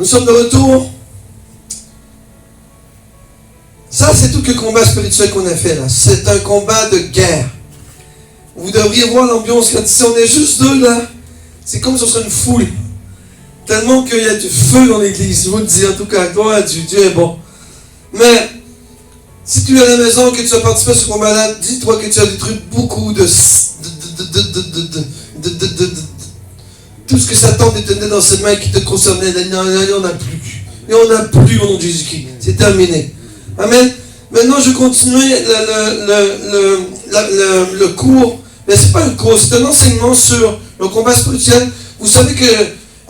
Nous sommes de retour. Ça, c'est tout le combat spirituel qu'on a fait là. C'est un combat de guerre. Vous devriez voir l'ambiance quand si on est juste deux là. C'est comme si on serait une foule. Tellement qu'il y a du feu dans l'église. Je vous le dis en tout cas, gloire à Dieu. Dieu est bon. Mais si tu es à la maison, que tu as participé à ce combat-là, dis-toi que tu as détruit beaucoup de tout ce que Satan détenait dans ses mains qui te concernait. Il n'y en a plus. Il n'y en a plus au nom de Jésus-Christ. C'est terminé. Amen. Maintenant, je continue le cours. Mais ce n'est pas un cours, c'est un enseignement sur le combat spirituel. Vous savez que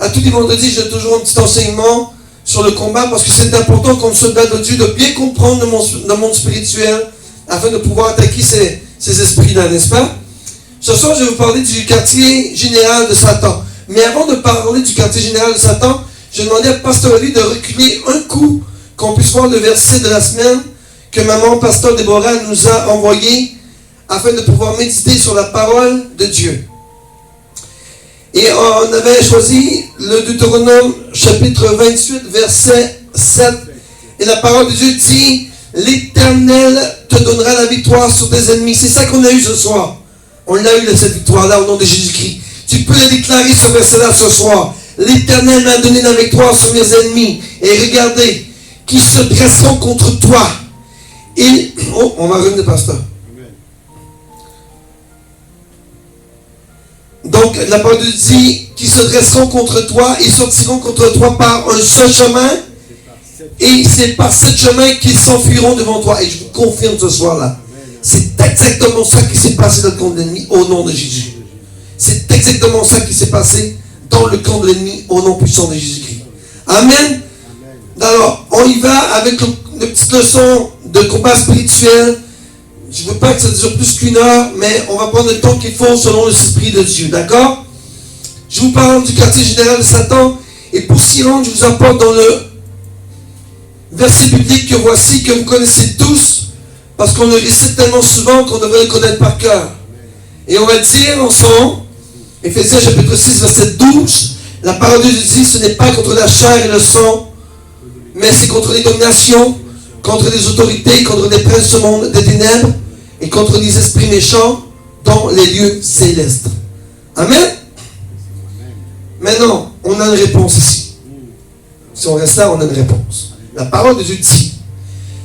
à tous les vendredis, j'ai toujours un petit enseignement sur le combat parce que c'est important comme soldat de Dieu de bien comprendre le monde spirituel afin de pouvoir attaquer ces esprits-là, n'est-ce pas? Ce soir, je vais vous parler du quartier général de Satan. Mais avant de parler du quartier général de Satan, je demandais à Pasteur Oli de reculer un coup, qu'on puisse voir le verset de la semaine que maman, Pasteur Déborah, nous a envoyé afin de pouvoir méditer sur la parole de Dieu. Et on avait choisi le Deutéronome chapitre 28, verset 7. Et la parole de Dieu dit, l'Éternel te donnera la victoire sur tes ennemis. C'est ça qu'on a eu ce soir. On a eu cette victoire-là au nom de Jésus-Christ. Tu peux le déclarer ce verset-là ce soir. L'Éternel m'a donné la victoire sur mes ennemis. Et regardez, qui se dresseront contre toi. On va revenir, pasteur. Donc, la parole de Dieu dit qu'ils se dresseront contre toi et sortiront contre toi par un seul chemin. Et c'est par ce chemin qu'ils s'enfuiront devant toi. Et je vous confirme ce soir-là. C'est exactement ça qui s'est passé dans le camp de l'ennemi au nom de Jésus. C'est exactement ça qui s'est passé dans le camp de l'ennemi au nom puissant de Jésus-Christ. Amen. Alors, on y va avec une petite leçon de combat spirituel. Je ne veux pas que ça dure plus qu'une heure, mais on va prendre le temps qu'il faut selon l'Esprit de Dieu, d'accord? Je vous parle du quartier général de Satan, et pour s'y rendre, je vous apporte dans le verset biblique que voici, que vous connaissez tous, parce qu'on le récite tellement souvent qu'on devrait le connaître par cœur. Et on va dire ensemble, Éphésiens chapitre 6, verset 12, la parole de Dieu dit, ce n'est pas contre la chair et le sang, mais c'est contre les dominations, contre les autorités, contre les princes du monde des ténèbres, et contre les esprits méchants dans les lieux célestes. Amen. Maintenant, on a une réponse ici. Si on reste là, on a une réponse. La parole de Dieu dit,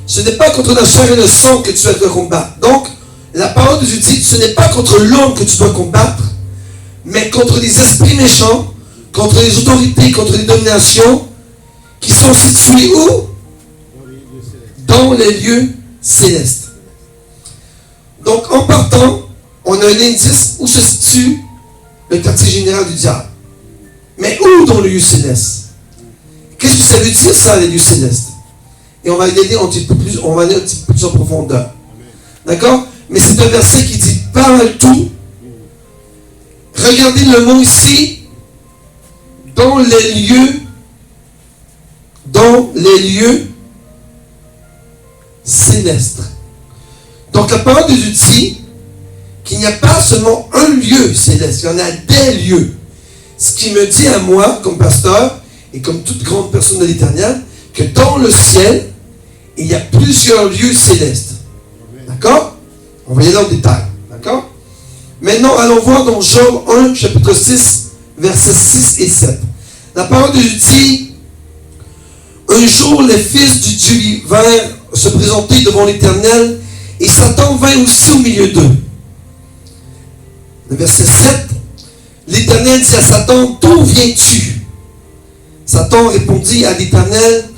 ce n'est pas contre la chair et le sang que tu dois combattre. Donc, la parole de Dieu dit, ce n'est pas contre l'homme que tu dois combattre, mais contre les esprits méchants, contre les autorités, contre les dominations, qui sont situés où? Dans les lieux célestes. Donc, en partant, on a un indice où se situe le quartier général du diable. Mais où dans les lieux célestes? Qu'est-ce que ça veut dire, ça, les lieux célestes? Et on va y aller un petit peu plus, on va aller un petit peu plus en profondeur. D'accord? Mais c'est un verset qui dit pas mal tout. Regardez le mot ici. Dans les lieux célestes. Donc la parole de Dieu dit qu'il n'y a pas seulement un lieu céleste, il y en a des lieux. Ce qui me dit à moi, comme pasteur, et comme toute grande personne de l'Éternel, que dans le ciel, il y a plusieurs lieux célestes. D'accord? On va y aller en détail. D'accord? Maintenant, allons voir dans Job 1, chapitre 6, versets 6 et 7. La parole de Dieu dit, un jour, les fils du Dieu vinrent se présenter devant l'Éternel, et Satan vint aussi au milieu d'eux. Le verset 7, l'Éternel dit à Satan, d'où viens-tu? Satan répondit à l'Éternel,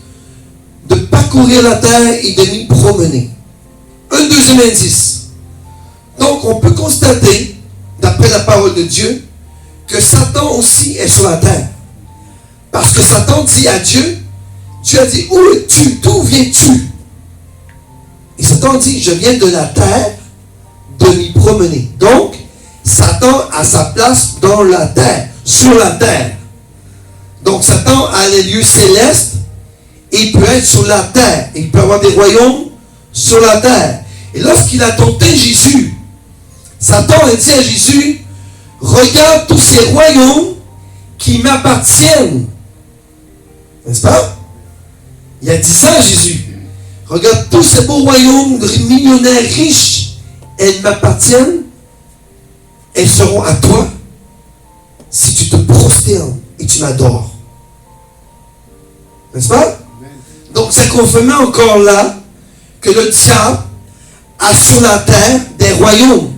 de parcourir la terre et de m'y promener. Un deuxième indice. Donc, on peut constater, d'après la parole de Dieu, que Satan aussi est sur la terre. Parce que Satan dit à Dieu, Dieu a dit, où es-tu? D'où viens-tu? Et Satan dit, je viens de la terre, de m'y promener. Donc, Satan a sa place dans la terre, sur la terre. Donc, Satan a les lieux célestes, et il peut être sur la terre. Il peut avoir des royaumes sur la terre. Et lorsqu'il a tenté Jésus, Satan a dit à Jésus, regarde tous ces royaumes qui m'appartiennent. N'est-ce pas? Il a dit ça à Jésus. Regarde tous ces beaux royaumes de millionnaires riches, elles m'appartiennent, elles seront à toi si tu te prosternes et tu m'adores. N'est-ce pas? Donc c'est confirmé encore là que le diable a sur la terre des royaumes.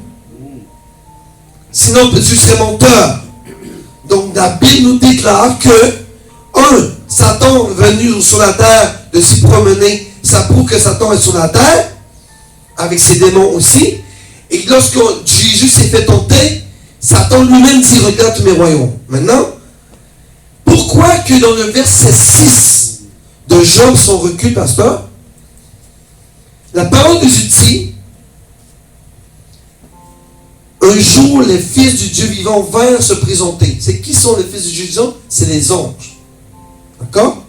Sinon tu serais menteur. Donc la Bible nous déclare que Satan est venu sur la terre de s'y promener. Ça prouve que Satan est sur la terre, avec ses démons aussi. Et lorsque Jésus s'est fait tenter, Satan lui-même dit, regarde tous mes royaumes. Maintenant, pourquoi que dans le verset 6 de Job, son recul, pasteur, la parole de Dieu dit, un jour, les fils du Dieu vivant vinrent se présenter. C'est qui sont les fils du Dieu vivant? C'est les anges. D'accord?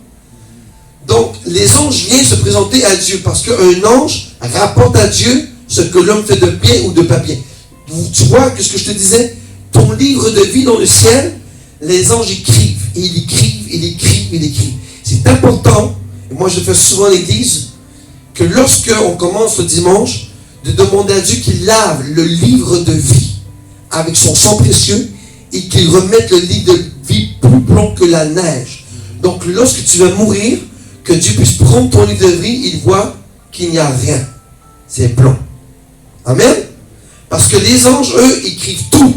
Donc, les anges viennent se présenter à Dieu parce qu'un ange rapporte à Dieu ce que l'homme fait de bien ou de pas bien. Tu vois ce que je te disais? Ton livre de vie dans le ciel, les anges écrivent, et ils écrivent, ils écrivent, ils écrivent. C'est important, et moi je fais souvent à l'église, que lorsque on commence le dimanche, de demander à Dieu qu'il lave le livre de vie avec son sang précieux et qu'il remette le livre de vie plus blanc que la neige. Donc lorsque tu vas mourir, que Dieu puisse prendre ton livre de vie, il voit qu'il n'y a rien. C'est blanc. Amen. Parce que les anges, eux, écrivent tout.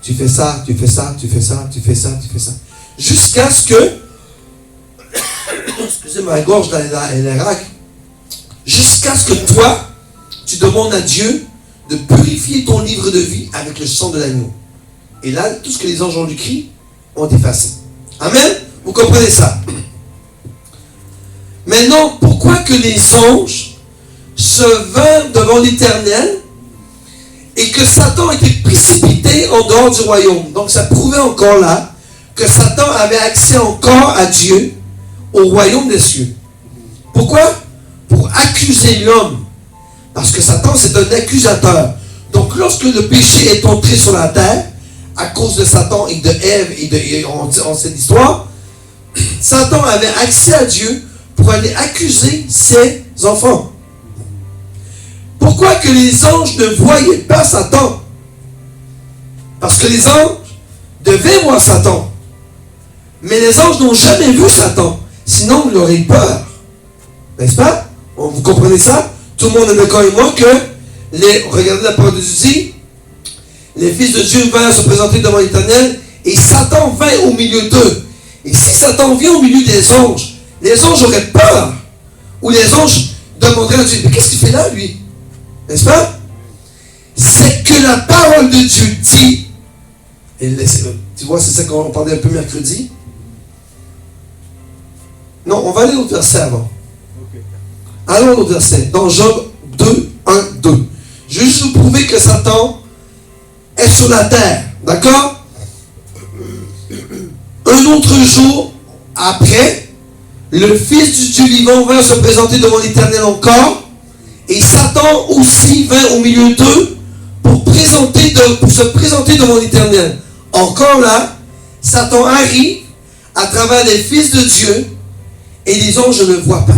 Tu fais ça, tu fais ça, tu fais ça, tu fais ça, tu fais ça. Jusqu'à ce que, excusez ma gorge, elle est raque. Jusqu'à ce que toi, tu demandes à Dieu de purifier ton livre de vie avec le sang de l'agneau. Et là, tout ce que les anges ont écrit, ont effacé. Amen. Vous comprenez ça? Maintenant, pourquoi que les anges se vinrent devant l'Éternel et que Satan était précipité en dehors du royaume? Donc ça prouvait encore là que Satan avait accès encore à Dieu, au royaume des cieux. Pourquoi? Pour accuser l'homme. Parce que Satan, c'est un accusateur. Donc lorsque le péché est entré sur la terre, à cause de Satan et de Ève, et on sait l'histoire, Satan avait accès à Dieu pour aller accuser ses enfants. Pourquoi que les anges ne voyaient pas Satan? Parce que les anges devaient voir Satan. Mais les anges n'ont jamais vu Satan. Sinon, ils auraient peur. N'est-ce pas? Vous comprenez ça? Tout le monde est d'accord avec moi que, regardez la parole de Dieu, les fils de Dieu vinrent se présenter devant l'Éternel et Satan vint au milieu d'eux. Et si Satan vient au milieu des anges, les anges auraient peur. Ou les anges demanderaient à Dieu, mais qu'est-ce qu'il fait là, lui? N'est-ce pas? C'est que la parole de Dieu dit, et tu vois, c'est ça qu'on parlait un peu mercredi. Non, on va aller au verset avant. Allons au verset, dans Job 2, 1, 2. Je veux juste vous prouver que Satan est sur la terre. D'accord? Un autre jour, après, le Fils du Dieu vivant vint se présenter devant l'Éternel encore, et Satan aussi vint au milieu d'eux pour se présenter devant l'Éternel. Encore là, Satan arrive à travers les fils de Dieu, et les anges ne le voient pas.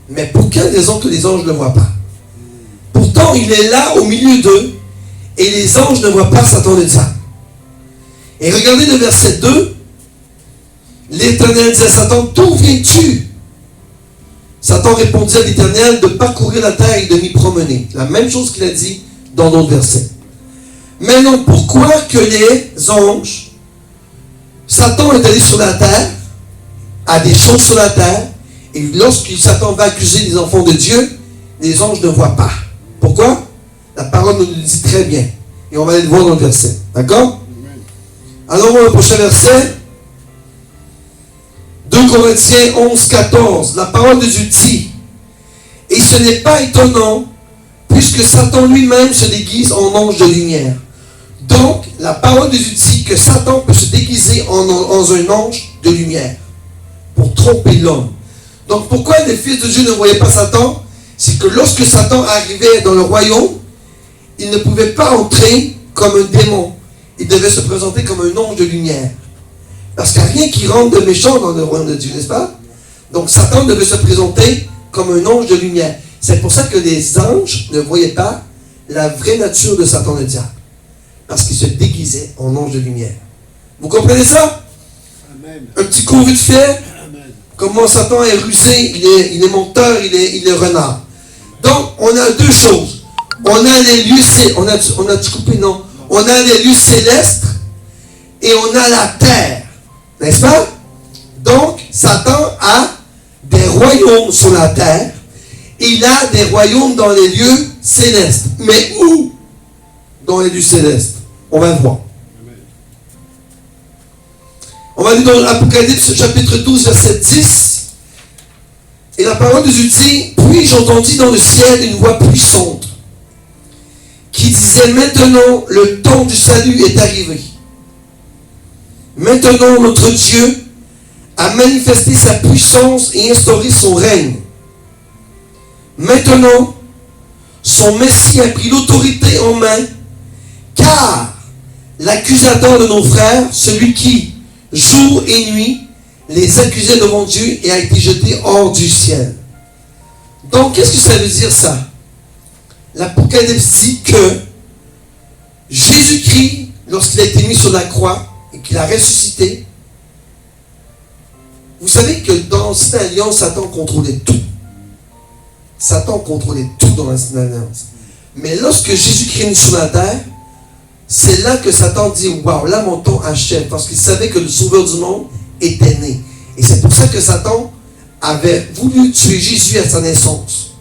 Mais pour quelle raison que les anges ne le voient pas? Pourtant, il est là au milieu d'eux, et les anges ne voient pas Satan le diable. Et regardez le verset 2. L'Éternel dit à Satan, d'où viens-tu? Satan répondit à l'Éternel de parcourir la terre et de m'y promener. La même chose qu'il a dit dans l'autre verset. Maintenant, pourquoi que les anges, Satan est allé sur la terre, a des choses sur la terre, et lorsque Satan va accuser les enfants de Dieu, les anges ne voient pas. Pourquoi? La parole nous le dit très bien. Et on va aller le voir dans le verset. D'accord? Allons au prochain verset. 2 Corinthiens 11, 14. La parole de Dieu dit, et ce n'est pas étonnant, puisque Satan lui-même se déguise en ange de lumière. Donc, la parole de Dieu dit que Satan peut se déguiser en un ange de lumière pour tromper l'homme. Donc, pourquoi les fils de Dieu ne voyaient pas Satan? C'est que lorsque Satan arrivait dans le royaume, il ne pouvait pas entrer comme un démon. Il devait se présenter comme un ange de lumière. Parce qu'il n'y a rien qui rentre de méchant dans le royaume de Dieu, n'est-ce pas? Donc Satan devait se présenter comme un ange de lumière. C'est pour ça que les anges ne voyaient pas la vraie nature de Satan le diable. Parce qu'il se déguisait en ange de lumière. Vous comprenez ça? Amen. Un petit coup vite fait. Amen. Comment Satan est rusé, il est menteur, il est renard. Donc, on a deux choses. On a les lieux célestes. On a coupé, non? On a les lieux célestes et on a la terre. N'est-ce pas? Donc, Satan a des royaumes sur la terre. Il a des royaumes dans les lieux célestes. Mais où? Dans les lieux célestes. On va voir. On va lire dans l'Apocalypse chapitre 12, verset 10. Et la parole de Dieu dit, puis j'entendis dans le ciel une voix puissante qui disait, maintenant le temps du salut est arrivé. Maintenant notre Dieu a manifesté sa puissance et instauré son règne. Maintenant, son Messie a pris l'autorité en main, car l'accusateur de nos frères, celui qui, jour et nuit, les accusait devant Dieu et a été jeté hors du ciel. Donc, qu'est-ce que ça veut dire ça? L'Apocalypse dit que Jésus-Christ, lorsqu'il a été mis sur la croix et qu'il a ressuscité, vous savez que dans l'ancienne alliance, Satan contrôlait tout. Satan contrôlait tout dans l'ancienne alliance. Mais lorsque Jésus-Christ est né sur la terre, c'est là que Satan dit, waouh, là mon temps achève, parce qu'il savait que le sauveur du monde était né. Et c'est pour ça que Satan avait voulu tuer Jésus à sa naissance.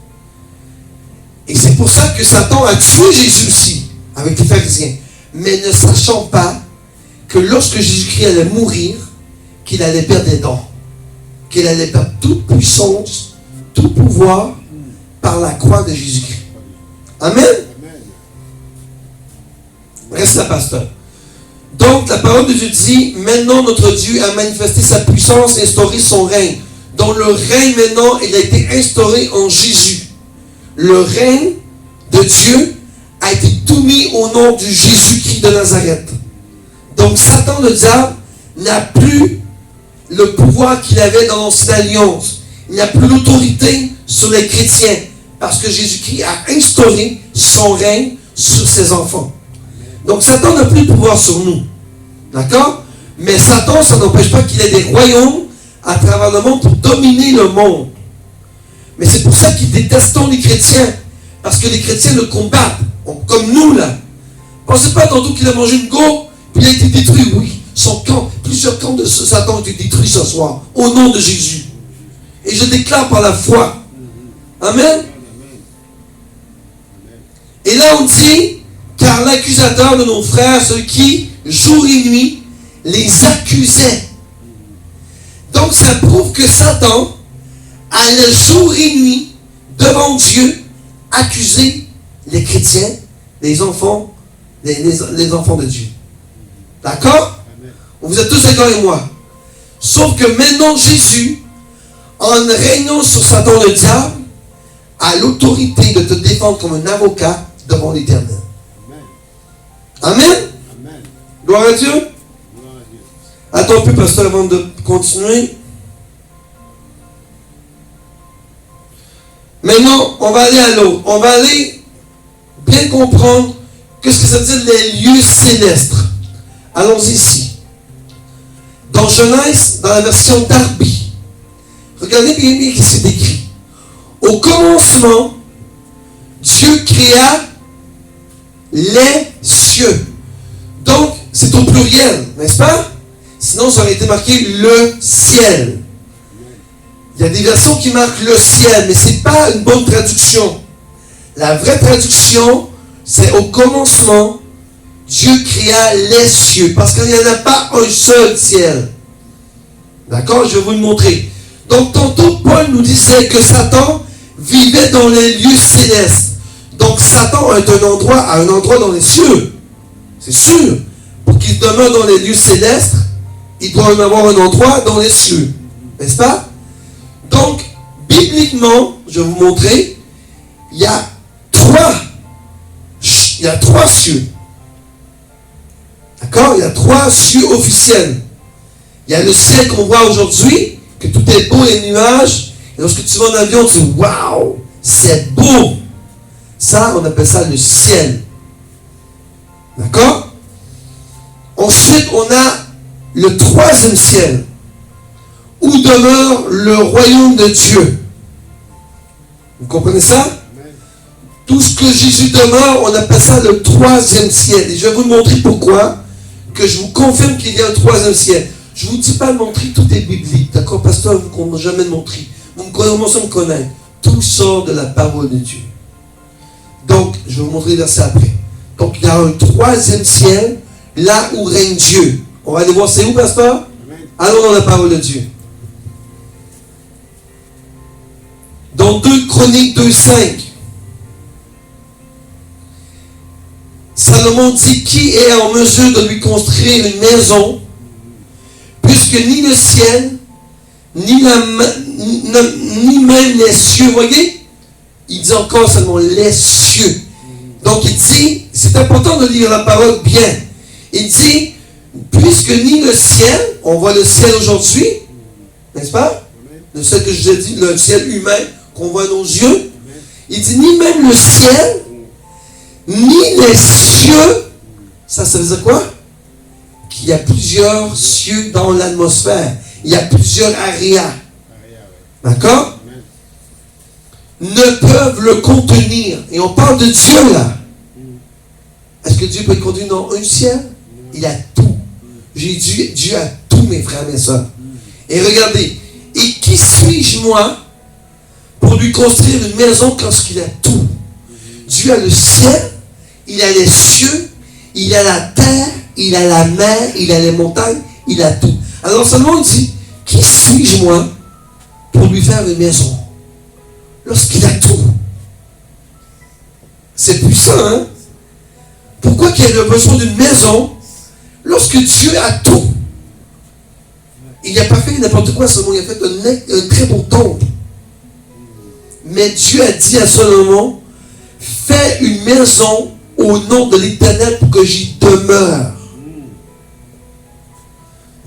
Et c'est pour ça que Satan a tué Jésus aussi, avec les pharisiens. Mais ne sachant pas que lorsque Jésus-Christ allait mourir, qu'il allait perdre des dents. Qu'il allait perdre toute puissance, tout pouvoir par la croix de Jésus-Christ. Amen. Reste là, pasteur. Donc, la parole de Dieu dit, maintenant notre Dieu a manifesté sa puissance et instauré son règne. Donc, le règne maintenant, il a été instauré en Jésus. Le règne de Dieu a été tout mis au nom du Jésus-Christ de Nazareth. Donc, Satan, le diable, n'a plus le pouvoir qu'il avait dans l'ancienne alliance. Il n'a plus l'autorité sur les chrétiens. Parce que Jésus-Christ a instauré son règne sur ses enfants. Donc Satan n'a plus de pouvoir sur nous. D'accord? Mais Satan, ça n'empêche pas qu'il ait des royaumes à travers le monde pour dominer le monde. Mais c'est pour ça qu'ils détestent les chrétiens. Parce que les chrétiens le combattent. Comme nous là. Pensez pas tantôt qu'il a mangé une go, puis il a été détruit, oui. Son camp, plusieurs camps de Satan ont été détruits ce soir. Au nom de Jésus. Et je déclare par la foi. Amen. Et là on dit, car l'accusateur de nos frères, ceux qui, jour et nuit, les accusait. Donc ça prouve que Satan allait jour et nuit devant Dieu accuser les chrétiens, les enfants, les enfants de Dieu. D'accord? Vous êtes tous d'accord avec moi? Sauf que maintenant Jésus, en régnant sur Satan le diable, a l'autorité de te défendre comme un avocat devant l'Éternel. Amen. Amen. Gloire à Dieu. Gloire à Dieu. Attends un peu, pasteur, avant de continuer. Maintenant, on va aller à l'autre. On va aller bien comprendre qu'est-ce que ça veut dire les lieux célestes. Allons-y ici. Dans Genèse, dans la version Darby, regardez bien ce qui c'est écrit. Au commencement, Dieu créa les cieux. Donc, c'est au pluriel, n'est-ce pas? Sinon, ça aurait été marqué le ciel. Il y a des versions qui marquent le ciel, mais ce n'est pas une bonne traduction. La vraie traduction, c'est au commencement, Dieu créa les cieux. Parce qu'il n'y en a pas un seul ciel. D'accord? Je vais vous le montrer. Donc, tantôt, Paul nous disait que Satan vivait dans les lieux célestes. Donc Satan est un endroit dans les cieux. C'est sûr. Pour qu'il demeure dans les lieux célestes, il doit en avoir un endroit dans les cieux. N'est-ce pas? Donc, bibliquement, je vais vous montrer, il y a trois cieux. D'accord? Il y a trois cieux officiels. Il Il y a le ciel qu'on voit aujourd'hui, que tout est beau et nuages. Et lorsque tu vas en avion, tu dis, waouh, c'est beau. Ça, on appelle ça le ciel. D'accord? Ensuite, on a le troisième ciel, où demeure le royaume de Dieu. Vous comprenez ça? Tout ce que Jésus demeure, on appelle ça le troisième ciel. Et je vais vous montrer pourquoi, que je vous confirme qu'il y a un troisième ciel. Je ne vous dis pas de montrer, tout est biblique. D'accord, pasteur, vous ne jamais montrer. Vous commencez à me connaître. Tout sort de la parole de Dieu. Donc, je vais vous montrer le verset après. Donc, il y a un troisième ciel, là où règne Dieu. On va aller voir, c'est où, pasteur? Allons dans la parole de Dieu. Dans 2 Chroniques 2:5, Salomon dit, qui est en mesure de lui construire une maison, puisque ni le ciel, ni même les cieux, voyez, il dit encore seulement les cieux. Donc il dit, c'est important de lire la parole bien. Il dit, puisque ni le ciel, on voit le ciel aujourd'hui, n'est-ce pas? Le ciel que je vous ai dit, le ciel humain qu'on voit à nos yeux. Il dit, ni même le ciel, ni les cieux, ça veut dire quoi? Qu'il y a plusieurs cieux dans l'atmosphère. Il y a plusieurs aréas. D'accord? Ne peuvent le contenir. Et on parle de Dieu là. Est-ce que Dieu peut le contenir dans un ciel? Il a tout. Dieu a tout, mes frères et mes soeurs. Et regardez. Et qui suis-je moi pour lui construire une maison lorsqu'il a tout? Dieu a le ciel, il a les cieux, il a la terre, il a la mer, il a les montagnes, il a tout. Alors seulement il dit, qui suis-je moi pour lui faire une maison lorsqu'il a tout? C'est puissant, hein? Pourquoi qu'il y a besoin d'une maison lorsque Dieu a tout? Il n'a pas fait n'importe quoi, seulement il a fait un très beau temple. Mais Dieu a dit à Salomon, fais une maison au nom de l'Éternel pour que j'y demeure.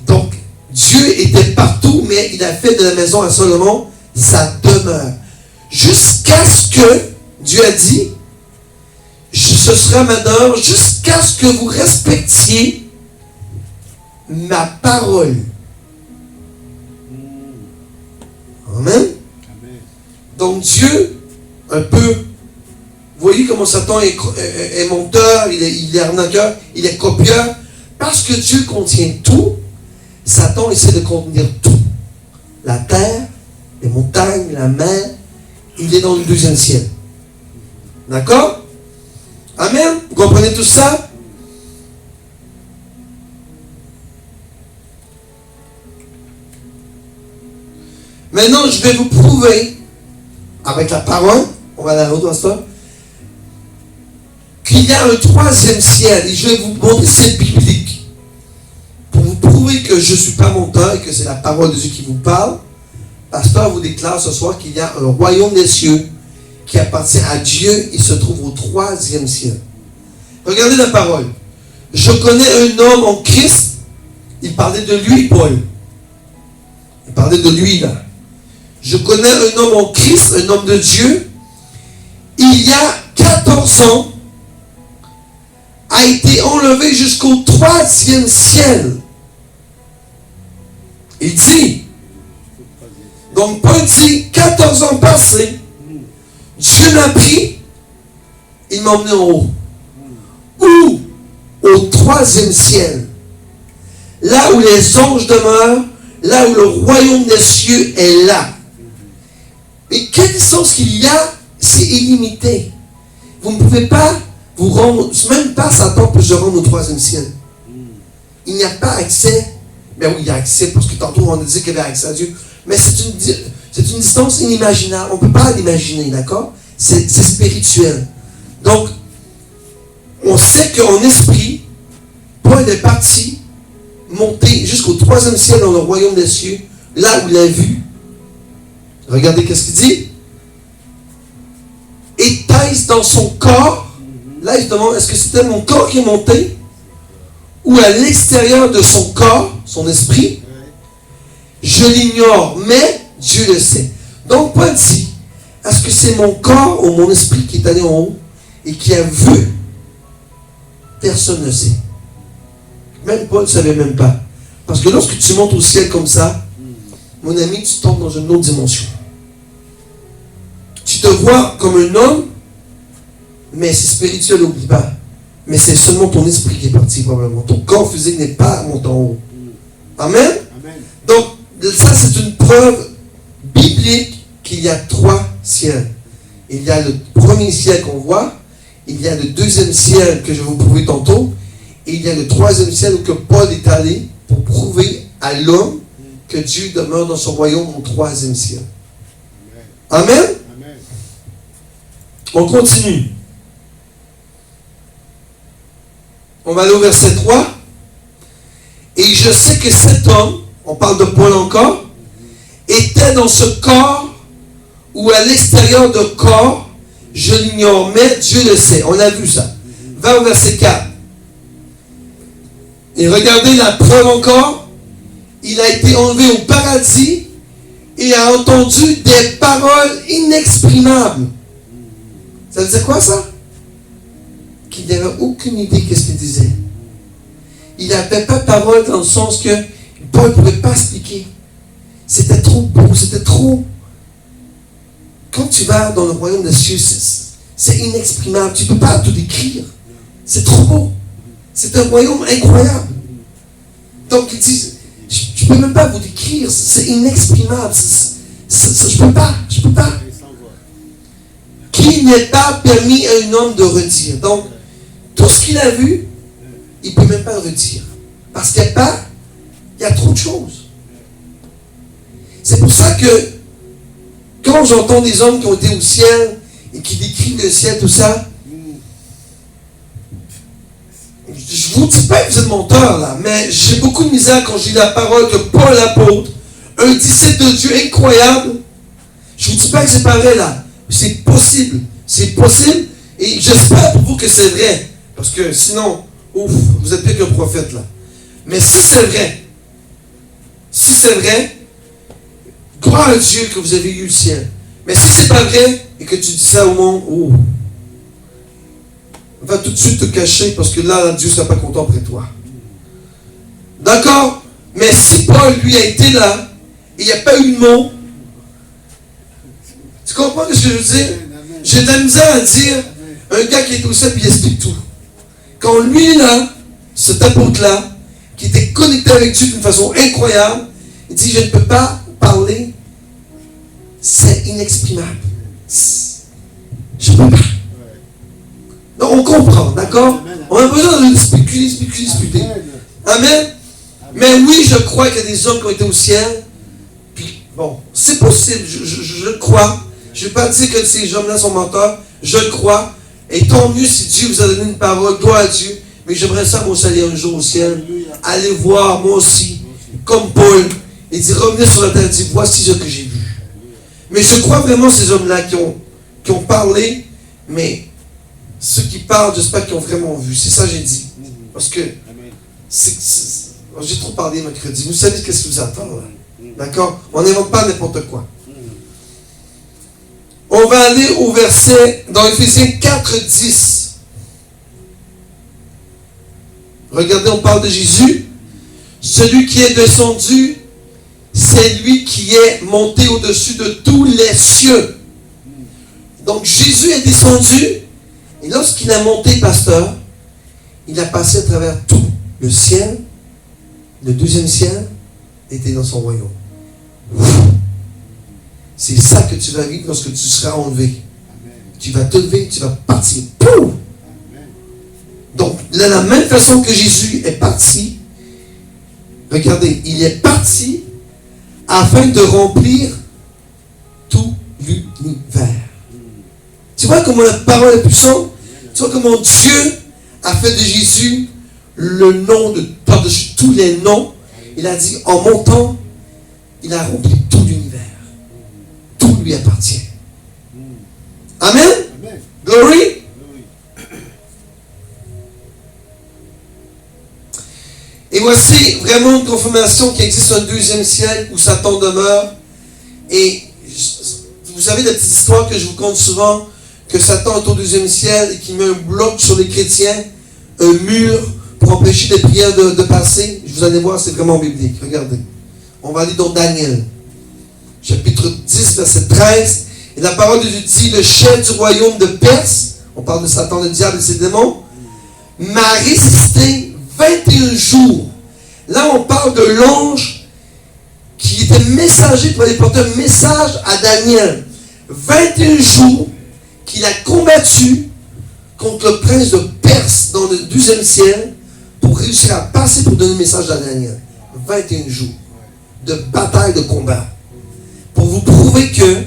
Donc, Dieu était partout, mais il a fait de la maison à Salomon sa demeure. Jusqu'à ce que, Dieu a dit, ce sera ma demeure, jusqu'à ce que vous respectiez ma parole. Amen. Donc Dieu, un peu, vous voyez comment Satan est menteur, il est arnaqueur, il est copieur. Parce que Dieu contient tout, Satan essaie de contenir tout. La terre, les montagnes, la mer, il est dans le deuxième ciel. D'accord? Amen? Vous comprenez tout ça? Maintenant, je vais vous prouver, avec la parole, on va aller à l'autre instant, qu'il y a un troisième ciel. Et je vais vous montrer, c'est biblique. Pour vous prouver que je ne suis pas menteur et que c'est la parole de Dieu qui vous parle, pasteur vous déclare ce soir qu'il y a un royaume des cieux qui appartient à Dieu. Il se trouve au troisième ciel. Regardez la parole. Je connais un homme en Christ. Il parlait de lui, Paul. Il parlait de lui, là. Je connais un homme en Christ, un homme de Dieu. Il y a 14 ans, a été enlevé jusqu'au troisième ciel. Il dit, donc Paul dit, 14 ans passés, Dieu m'a pris, il m'a emmené en haut. Où? Au troisième ciel. Là où les anges demeurent, là où le royaume des cieux est là. Mais quelle distance qu'il y a, c'est illimité. Vous ne pouvez pas vous rendre, même pas Satan peut se rendre au troisième ciel. Il n'y a pas accès. Mais oui, il y a accès, parce que tantôt on a dit qu'il y avait accès à Dieu. Mais c'est une distance inimaginable. On ne peut pas l'imaginer, d'accord? C'est spirituel. Donc, on sait qu'en esprit, Paul est parti monter jusqu'au troisième ciel dans le royaume des cieux, là où il a vu. Regardez qu'est-ce qu'il dit. Était-ce dans son corps? Là, il se demande, est-ce que c'était mon corps qui est monté? Ou à l'extérieur de son corps, son esprit? Je l'ignore, mais Dieu le sait. Donc, Paul dit, est-ce que c'est mon corps ou mon esprit qui est allé en haut et qui a vu? Personne ne sait. Même Paul ne savait même pas. Parce que lorsque tu montes au ciel comme ça, mon ami, tu tombes dans une autre dimension. Tu te vois comme un homme, mais c'est spirituel, n'oublie pas. Mais c'est seulement ton esprit qui est parti, probablement. Ton corps physique n'est pas monté en haut. Amen? Amen. Donc, ça, c'est une preuve biblique qu'il y a 3 ciels. Il y a le premier ciel qu'on voit, il y a le deuxième ciel que je vais vous prouver tantôt, et il y a le troisième ciel que Paul est allé pour prouver à l'homme que Dieu demeure dans son royaume au troisième ciel. Amen? Amen. On continue. On va aller au verset 3. Et je sais que cet homme, on parle de Paul encore, était dans ce corps ou à l'extérieur de corps, je l'ignore, mais Dieu le sait. On a vu ça. Va au verset 4. Et regardez la preuve encore. Il a été enlevé au paradis et a entendu des paroles inexprimables. Ça veut dire quoi ça? Qu'il n'avait aucune idée de ce qu'il disait. Il n'avait pas de parole dans le sens que Paul ne pouvait pas expliquer. C'était trop beau, c'était trop... Quand tu vas dans le royaume des cieux, c'est inexprimable. Tu ne peux pas tout décrire. C'est trop beau. C'est un royaume incroyable. Donc ils disent, je ne peux même pas vous décrire. C'est inexprimable. Je ne peux pas. Je peux pas. Qui n'est pas permis à un homme de redire. Donc, tout ce qu'il a vu, il ne peut même pas le redire. Parce qu'il y a trop de choses. C'est pour ça que quand j'entends des hommes qui ont été au ciel et qui décrivent le ciel, tout ça, je ne vous dis pas que vous êtes menteur là, mais j'ai beaucoup de misère quand je lis la parole que Paul l'apôtre, un disciple de Dieu incroyable, je ne vous dis pas que c'est pas vrai là. C'est possible. C'est possible. Et j'espère pour vous que c'est vrai. Parce que sinon, ouf, vous êtes pire qu'un prophète là. Mais si c'est vrai, crois à Dieu que vous avez eu le ciel. Mais si c'est pas vrai et que tu dis ça au monde, oh, va tout de suite te cacher parce que là, Dieu ne sera pas content après toi. D'accord? Mais si Paul, lui, a été là, et il n'y a pas eu de mot, tu comprends ce que je veux dire? J'ai de la misère à dire, un gars qui est au ciel, puis il explique tout. Quand lui, là, cet apôtre-là, qui était connecté avec Dieu d'une façon incroyable, il dit, je ne peux pas parler, c'est inexprimable. Je ne peux pas. Donc on comprend, d'accord? On a besoin de discuter. Amen. Mais oui, je crois qu'il y a des hommes qui ont été au ciel. Puis, bon, c'est possible, je crois. Je ne vais pas dire que ces hommes-là sont menteurs. Je crois. Et tant mieux si Dieu vous a donné une parole, gloire à Dieu. Mais j'aimerais ça, moi aussi, aller un jour au ciel. Aller voir, moi aussi, comme Paul. Et dire, revenir sur la terre et dire, voici ce que j'ai vu. Mais je crois vraiment ces hommes-là qui ont parlé, mais ceux qui parlent, j'espère qu'ils ont vraiment vu. C'est ça que j'ai dit. Parce que j'ai trop parlé mercredi. Vous savez ce qui vous attend, là. D'accord? On n'invente pas n'importe quoi. On va aller au verset dans Éphésiens 4, 10. Regardez, on parle de Jésus. Celui qui est descendu, c'est lui qui est monté au-dessus de tous les cieux. Donc Jésus est descendu. Et lorsqu'il a monté, pasteur, il a passé à travers tout. Le ciel, le deuxième ciel, était dans son royaume. C'est ça que tu vas vivre lorsque tu seras enlevé. Amen. Tu vas te lever, tu vas partir. Pouf! Amen. Donc, de la même façon que Jésus est parti, regardez, il est parti afin de remplir tout l'univers. Tu vois comment la parole est puissante? Tu vois comment Dieu a fait de Jésus le nom de par-dessus tous les noms. Il a dit, en montant, il a rempli tout l'univers. Tout lui appartient. Amen? Amen. Glory. Et voici vraiment une confirmation qu'il existe un deuxième ciel où Satan demeure. Et vous savez la petite histoire que je vous conte souvent, que Satan est au deuxième ciel et qu'il met un bloc sur les chrétiens, un mur pour empêcher les prières de passer. Vous allez voir, c'est vraiment biblique. Regardez. On va aller dans Daniel, chapitre 10, verset 13. Et la parole de Dieu dit, le chef du royaume de Perse, on parle de Satan, le diable et ses démons, m'a résisté 21 jours. Là, on parle de l'ange qui était messager pour aller porter un message à Daniel. 21 jours qu'il a combattu contre le prince de Perse dans le 12e ciel pour réussir à passer pour donner un message à Daniel. 21 jours de bataille, de combat. Pour vous prouver que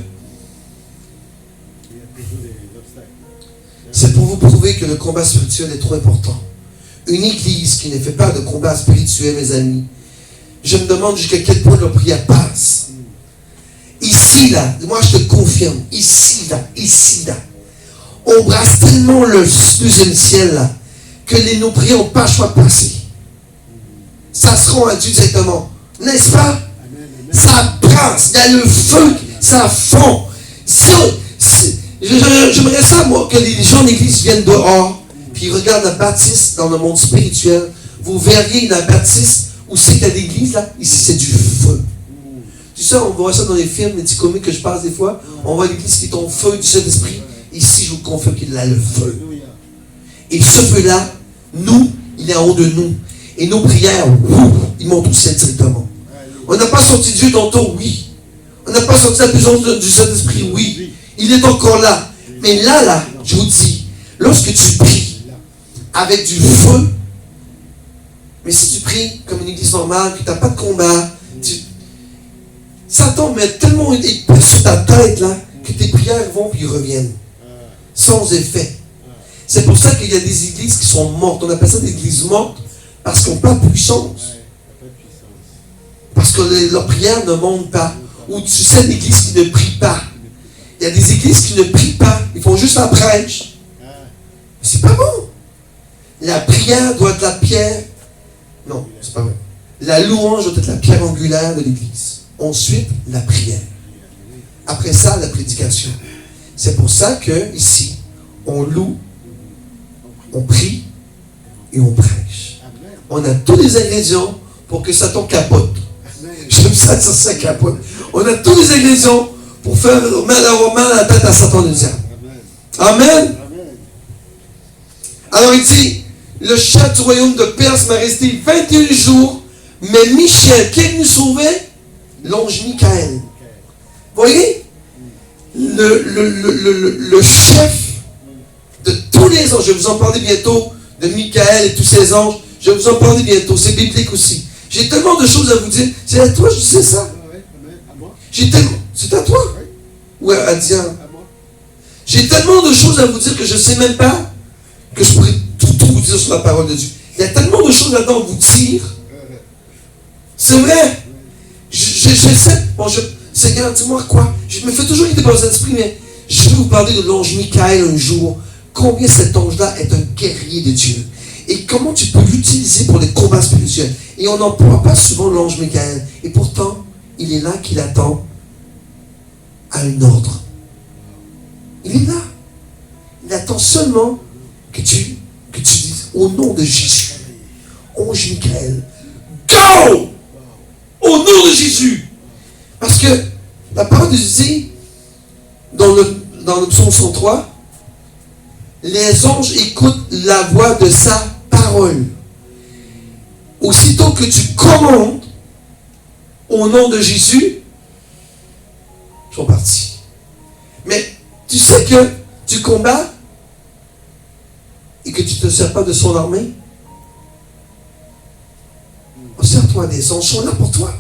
c'est pour vous prouver que le combat spirituel est trop important. Une église qui ne fait pas de combat spirituel, mes amis, je me demande jusqu'à quel point leur prière passe. Ici, là, moi je te confirme, ici, là, on brasse tellement le deuxième ciel, là, que nos prières n'ont pas le choix de passer. Ça se rend à Dieu directement. N'est-ce pas? Ça brasse, il y a le feu, ça fond. J'aimerais ça, moi, que les gens d'église viennent dehors, puis ils regardent la bâtisse dans le monde spirituel. Vous verriez la bâtisse où c'est qu'il y a l'église, là. Ici, c'est du feu. Tu sais, on voit ça dans les films, les petits comiques que je passe des fois. On voit l'église qui est en feu du Saint-Esprit. Ici, je vous confirme qu'il a le feu. Et ce feu-là, nous, il est en haut de nous. Et nos prières, ils montent au ciel directement. On n'a pas sorti Dieu tantôt, oui. On n'a pas sorti la puissance du Saint-Esprit, oui. Il est encore là. Mais là, je vous dis, lorsque tu pries avec du feu, mais si tu pries comme une église normale, que tu n'as pas de combat, Satan met tellement une épée sur ta tête là, que tes prières vont puis reviennent. Sans effet. C'est pour ça qu'il y a des églises qui sont mortes. On appelle ça des églises mortes parce qu'ils n'ont pas de puissance. Parce que leurs prières ne montent pas. Ou tu sais l'église qui ne prie pas. Il y a des églises qui ne prient pas. Ils font juste la prêche. C'est pas bon. La prière doit être la pierre. Non, c'est pas vrai. La louange doit être la pierre angulaire de l'église. Ensuite, la prière. Après ça, la prédication. C'est pour ça que ici, on loue, on prie et on prêche. On a tous les ingrédients pour que Satan capote. J'aime ça dire ça capote. On a tous les ingrédients pour faire mal à la tête à Satan le diable. Amen. Alors il dit, le chef du royaume de Perse m'a resté 21 jours, mais Michel, qui est venu sauver? L'ange Michael. Voyez? Le chef de tous les anges, je vais vous en parler bientôt, de Michael et tous ses anges, je vais vous en parler bientôt, c'est biblique aussi. J'ai tellement de choses à vous dire. C'est à toi, je sais ça. J'ai tellement... C'est à toi? Ou à Diane? J'ai tellement de choses à vous dire que je ne sais même pas que je pourrais tout vous dire sur la parole de Dieu. Il y a tellement de choses là-dedans à vous dire. C'est vrai. Je sais. Bon, Seigneur, dis-moi quoi? Je me fais toujours idée par l'esprit, mais je vais vous parler de l'ange Michael un jour. Combien cet ange-là est un guerrier de Dieu. Et comment tu peux l'utiliser pour les combats spirituels. Et on n'emploie pas souvent l'ange Michael. Et pourtant, il est là qu'il attend à un ordre. Il est là. Il attend seulement que tu dises au nom de Jésus. Ange Michael, go! Au nom de Jésus. Parce que la parole de Dieu dit, dans le psaume 103, les anges écoutent la voix de sa parole. Aussitôt que tu commandes au nom de Jésus, ils sont partis. Mais tu sais que tu combats et que tu ne te sers pas de son armée. Sers-toi des anges, sont là pour toi.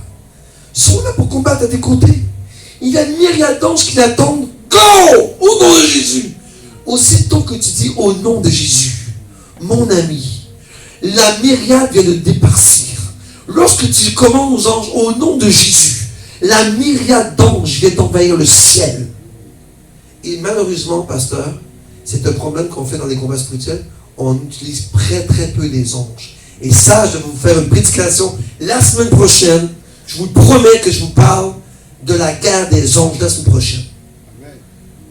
Ils sont là pour combattre à tes côtés. Il y a une myriade d'anges qui l'attendent. Go! Au nom de Jésus. Aussitôt que tu dis au nom de Jésus, mon ami, la myriade vient de départir. Lorsque tu commandes aux anges au nom de Jésus, la myriade d'anges vient d'envahir le ciel. Et malheureusement, pasteur, c'est un problème qu'on fait dans les combats spirituels. On utilise très très peu les anges. Et ça, je vais vous faire une prédication la semaine prochaine. Je vous promets que je vous parle de la guerre des anges la semaine prochaine. Amen.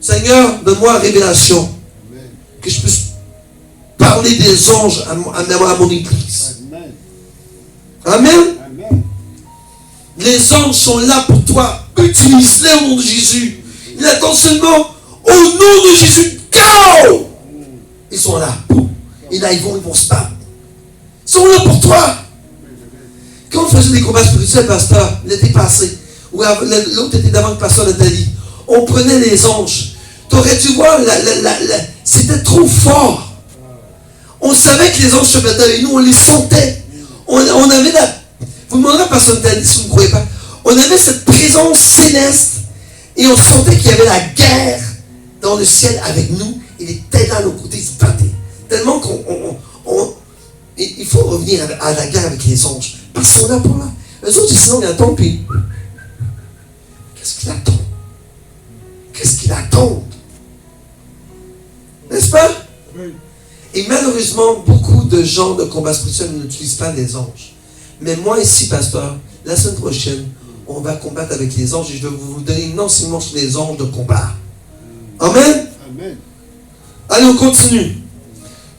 Seigneur, donne-moi une révélation. Amen. Que je puisse parler des anges à mon église. Amen. Amen. Amen. Les anges sont là pour toi. Utilise-les au nom de Jésus. Il attend seulement au nom de Jésus. Go! Ils sont là. Et là, ils vont se battre. Ils sont là pour toi. Quand on faisait des combats spirituels, pasteur, l'été passé, ou l'autre était d'avant le pasteur Nathalie, on prenait les anges. Tu aurais dû voir, c'était trop fort. On savait que les anges se battaient avec nous, on les sentait. On avait vous demanderez à pasteur Nathalie si vous ne croyez pas, on avait cette présence céleste et on sentait qu'il y avait la guerre dans le ciel avec nous. Il était là à nos côtés, il se battait. Tellement il faut revenir à la guerre avec les anges. Parce qu'ils sont là pour là. Eux autres, sinon, ils attendent, puis qu'est-ce qu'ils attendent? Qu'est-ce qu'ils attendent? N'est-ce pas? Oui. Et malheureusement, beaucoup de gens de combat spirituel n'utilisent pas les anges. Mais moi ici, pasteur, la semaine prochaine, on va combattre avec les anges et je vais vous donner un enseignement sur les anges de combat. Amen? Amen. Allez, on continue.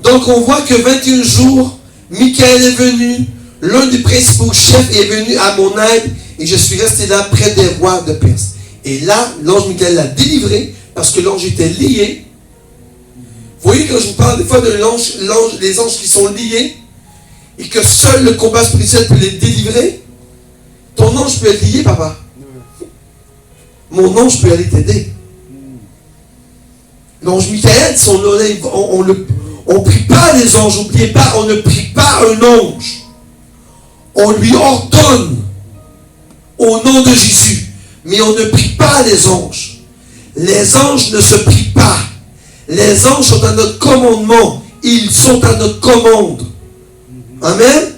Donc, on voit que 21 jours, Michael est venu, l'un des principaux chefs est venu à mon aide et je suis resté là près des rois de Perse. Et là, l'ange Michael l'a délivré parce que l'ange était lié. Vous voyez, quand je vous parle des fois de les anges qui sont liés et que seul le combat spirituel peut les délivrer, ton ange peut être lié, papa. Mon ange peut aller t'aider. L'ange Michael, on ne prie pas les anges, n'oubliez pas, on ne prie pas un ange. On lui ordonne au nom de Jésus. Mais on ne prie pas les anges. Les anges ne se prient pas. Les anges sont à notre commandement. Ils sont à notre commande. Amen.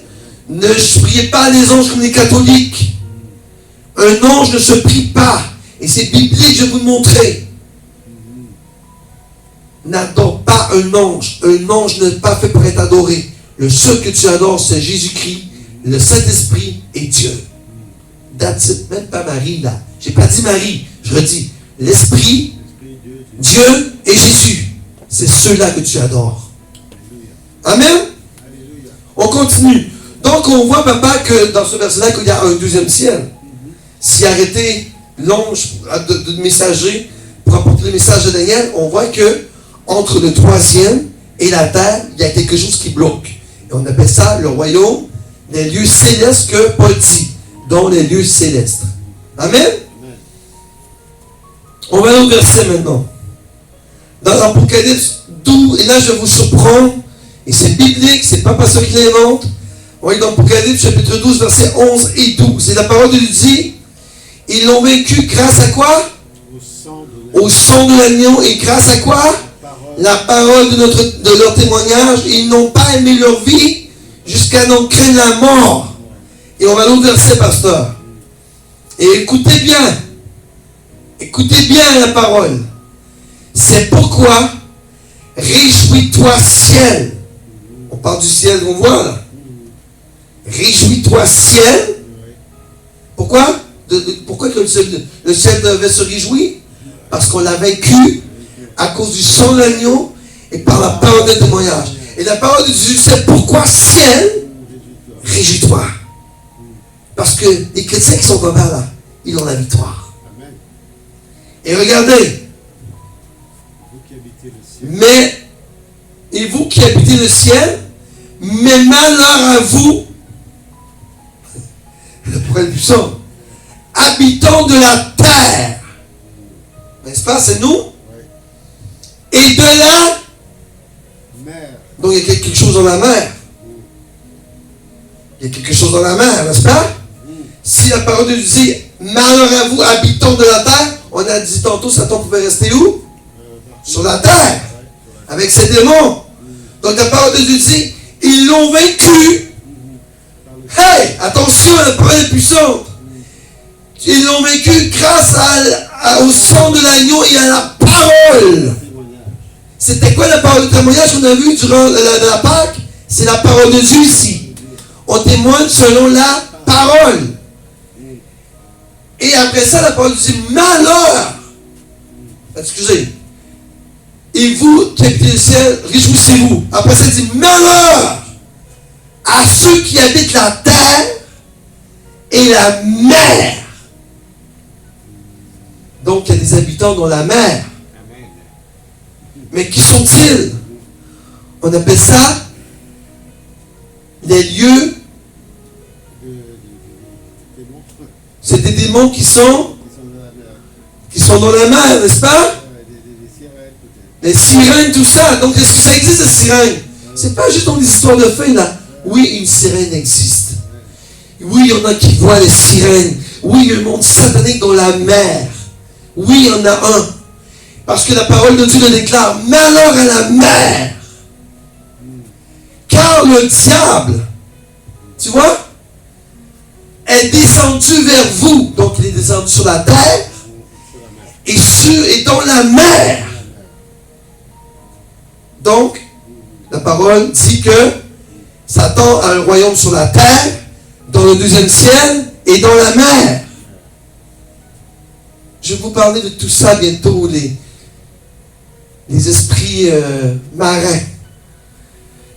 Ne priez pas les anges comme les catholiques. Un ange ne se prie pas. Et c'est biblique, je vais vous le montrer. N'adore pas un ange. Un ange n'est pas fait pour être adoré. Le seul que tu adores, c'est Jésus-Christ, le Saint-Esprit et Dieu. That's it. Même pas Marie, là. Je n'ai pas dit Marie. Je redis l'Esprit, Dieu et Jésus. C'est ceux-là que tu adores. Amen. On continue. Donc, on voit, papa, que dans ce verset-là, qu'il y a un deuxième ciel. Si arrêter l'ange de messager pour apporter le message de Daniel, on voit que entre le troisième et la terre, il y a quelque chose qui bloque. Et on appelle ça le royaume, les lieux célestes que Paul dit, dont les lieux célestes. Amen. On va aller au verset maintenant. Dans l'Apocalypse 12, et là je vais vous surprendre, et c'est biblique, c'est pas pasteur qui l'invente. On va aller dans l'Apocalypse chapitre 12, versets 11 et 12. Et la parole de Dieu dit, ils l'ont vaincu grâce à quoi? Au sang de l'agneau. Et grâce à quoi? La parole de leur témoignage. Ils n'ont pas aimé leur vie jusqu'à n'en craindre la mort. Et on va aller au verset, pasteur. Et écoutez bien. Écoutez bien la parole. C'est pourquoi réjouis-toi ciel. On parle du ciel qu'on voit là. Réjouis-toi ciel. Pourquoi? Pourquoi que le ciel devait se réjouir? Parce qu'on l'a vaincu à cause du sang de l'agneau et par la parole de témoignage. Et la parole de Jésus, c'est pourquoi ciel, réjouis-toi. Parce que les chrétiens qui sont en bas là, ils ont la victoire. Et regardez, mais, et vous qui habitez le ciel, mais malheur à vous, le prophète puissant, habitants de la terre, n'est-ce pas, c'est nous? Et de la mer. Donc il y a quelque chose dans la mer. Il y a quelque chose dans la mer, n'est-ce pas? Si la parole de Dieu dit, malheur à vous, habitants de la terre, on a dit tantôt, Satan pouvait rester où? Sur la terre. Avec ses démons. Donc la parole de Dieu dit, ils l'ont vaincu. Hey, attention, la parole est puissante. Ils l'ont vaincu grâce au sang de l'agneau et à la parole. C'était quoi la parole de témoignage qu'on a vu durant la Pâque? C'est la parole de Dieu ici. on témoigne selon la parole. Et après ça, la parole dit malheur. Excusez. Et vous qui habitez le ciel, réjouissez-vous. Après ça, il dit malheur à ceux qui habitent la terre et la mer. Donc, il y a des habitants dans la mer. Mais qui sont-ils? On appelle ça les lieux. C'est des démons qui sont dans la mer, n'est-ce pas? Les sirènes, tout ça. Donc, est-ce que ça existe, les sirènes? C'est pas juste dans des histoires de fées, là. Oui, une sirène existe. Oui, il y en a qui voient les sirènes. Oui, il y a un monde satanique dans la mer. Oui, il y en a un. Parce que la parole de Dieu le déclare. Malheur à la mer. Car le diable, tu vois, est descendu vers vous. Donc, il est descendu sur la terre et dans la mer. Donc, la parole dit que Satan a un royaume sur la terre, dans le deuxième ciel et dans la mer. Je vais vous parler de tout ça bientôt, les esprits marins.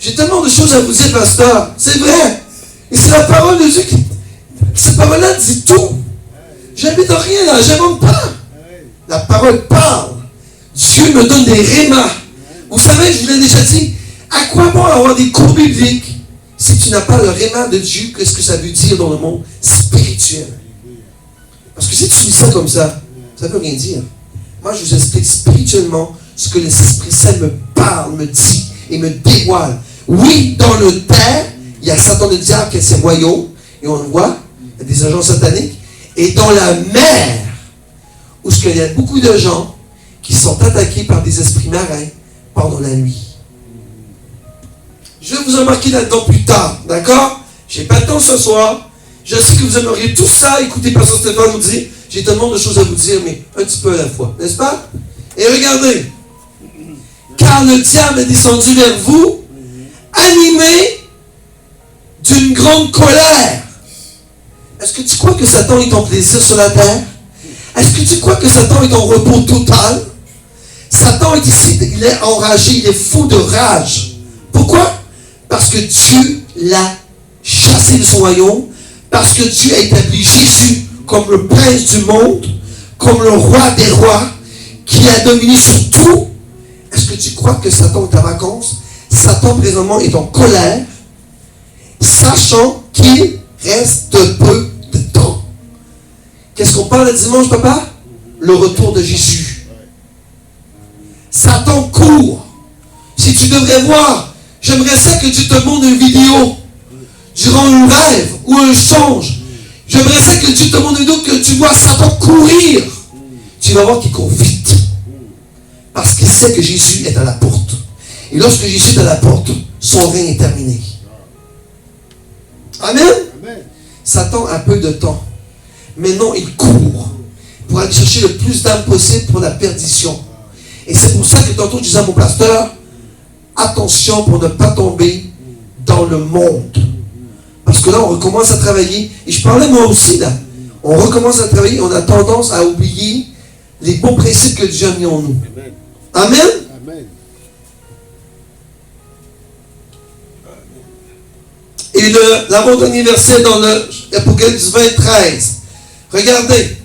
J'ai tellement de choses à vous dire, pasteur. C'est vrai. Et c'est la parole de Dieu qui... Cette parole-là dit tout. J'habite rien là, j'invente pas. La parole parle. Dieu me donne des rémas. Vous savez, je vous l'ai déjà dit, à quoi bon avoir des cours bibliques si tu n'as pas le réma de Dieu? Qu'est-ce que ça veut dire dans le monde spirituel? Parce que si tu lis ça comme ça ne veut rien dire. Moi, je vous explique spirituellement ce que l'Esprit Saint me parle, me dit et me dévoile. Oui, dans le terre, il y a Satan le diable qui a ses royaumes, et on le voit, il y a des agents sataniques. Et dans la mer, où il y a beaucoup de gens qui sont attaqués par des esprits marins pendant la nuit. Je vais vous embarquer là-dedans plus tard, d'accord? Je n'ai pas le temps ce soir. Je sais que vous aimeriez tout ça. Écoutez, Pasteur Stéphane nous dit, j'ai tellement de choses à vous dire, mais un petit peu à la fois, n'est-ce pas? Et regardez, car le diable est descendu vers vous, animé d'une grande colère. Est-ce que tu crois que Satan est en plaisir sur la terre? Est-ce que tu crois que Satan est en repos total? Satan est ici, il est enragé, il est fou de rage. Pourquoi? Parce que Dieu l'a chassé de son royaume, parce que Dieu a établi Jésus comme le prince du monde, comme le roi des rois, qui a dominé sur tout. Est-ce que tu crois que Satan est en vacances? Satan présentement est en colère, sachant qu'il reste peu de temps. Qu'est-ce qu'on parle le dimanche, papa? Le retour de Jésus. Satan court. Si tu devrais voir, j'aimerais ça que tu te montres une vidéo durant un rêve ou un songe. J'aimerais ça que tu te montres une vidéo que tu vois Satan courir. Tu vas voir qu'il court vite. Parce qu'il sait que Jésus est à la porte. Et lorsque Jésus est à la porte, son règne est terminé. Amen. Amen. Satan a peu de temps. Maintenant, il court pour aller chercher le plus d'âmes possible pour la perdition. Et c'est pour ça que tantôt je disais à mon pasteur, attention pour ne pas tomber dans le monde. Parce que là, on recommence à travailler. Et je parlais moi aussi là. On recommence à travailler. On a tendance à oublier les bons principes que Dieu a mis en nous. Amen. Amen. Et l'avant-dernier verset dans l'Apocalypse 20:13. Regardez.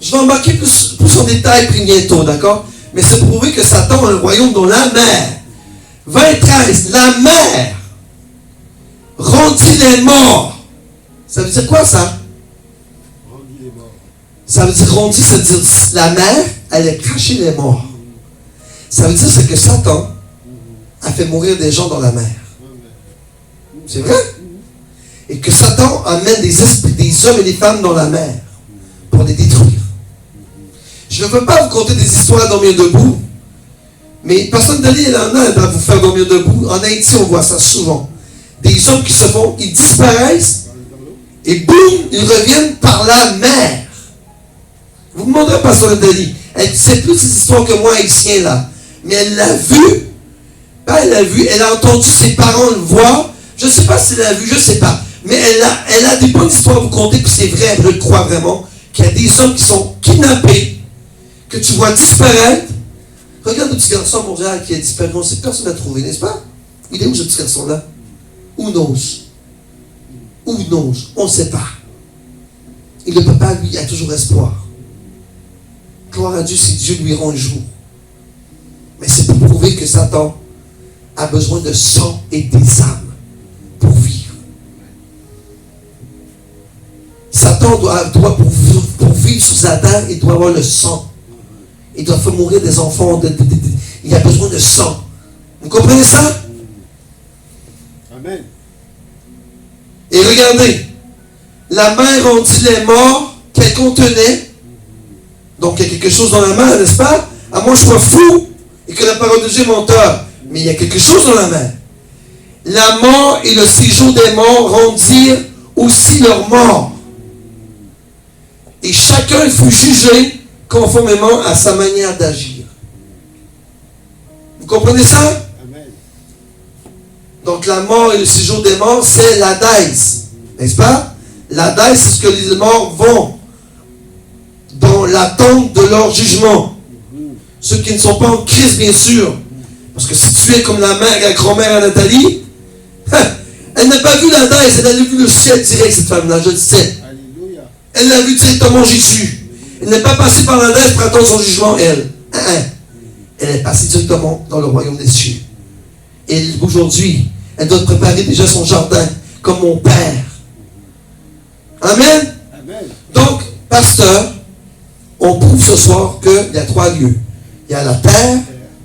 Je vais embarquer plus en détail bientôt, d'accord? Mais c'est pour prouver que Satan a un royaume dans la mer. 20:13. La mer rendit les morts. Ça veut dire quoi ça? Rendit les morts. Ça veut dire rendit, ça veut dire la mer, elle a craché les morts. Ça veut dire c'est que Satan a fait mourir des gens dans la mer. C'est vrai? Et que Satan amène des esprits, des hommes et des femmes dans la mer pour les détruire. Je ne veux pas vous conter des histoires à dormir debout, mais personne d'aller il en a à vous faire dormir debout. En Haïti, on voit ça souvent. Des hommes qui se font, ils disparaissent et boum, ils reviennent par la mer. Vous me demanderez, Pasteur Dali, elle sait plus ces histoires que moi, haïtien là. Mais elle l'a vu. Pas elle l'a vu, elle a entendu ses parents le voir. Je ne sais pas si elle a vu, je ne sais pas. Mais elle a des bonnes histoires à vous conter, puis c'est vrai, je le crois vraiment, qu'il y a des hommes qui sont kidnappés, que tu vois disparaître. Regarde le petit garçon à Montréal qui a disparu, on ne sait personne n'a trouvé, n'est-ce pas? Il est où ce petit garçon-là? Who knows? Who knows? On ne sait pas. Et le papa, lui, a toujours espoir. Gloire à Dieu si Dieu lui rend le jour. Mais c'est pour prouver que Satan a besoin de sang et des âmes pour vivre. Satan doit pour vivre sur sa terre, il doit avoir le sang. Il doit faire mourir des enfants. Il a besoin de sang. Vous comprenez ça? Amen. Et regardez, la mer rendit les morts qu'elle contenait. Donc il y a quelque chose dans la mer, n'est-ce pas? À moins que je sois fou et que la parole de Dieu est menteur. Mais il y a quelque chose dans la mer. La mort et le séjour des morts rendirent aussi leurs morts. Et chacun fut jugé conformément à sa manière d'agir. Vous comprenez ça? Amen. Donc la mort et le séjour des morts, c'est l'Hadès. N'est-ce pas? L'Hadès, c'est ce que les morts vont dans l'attente de leur jugement. Ceux qui ne sont pas en Christ, bien sûr. Parce que si tu es comme la grand-mère à Nathalie, elle n'a pas vu l'Hadès, elle a vu le ciel direct, cette femme-là, je le sais. Alléluia. Elle l'a vu directement Jésus. Elle n'est pas passée par l'Hadès pour attendre son jugement, elle. Elle est passée directement dans le royaume des cieux. Et aujourd'hui, elle doit préparer déjà son jardin, comme mon Père. Amen. Amen. Donc, pasteur, on prouve ce soir qu'il y a 3 lieux. Il y a la terre,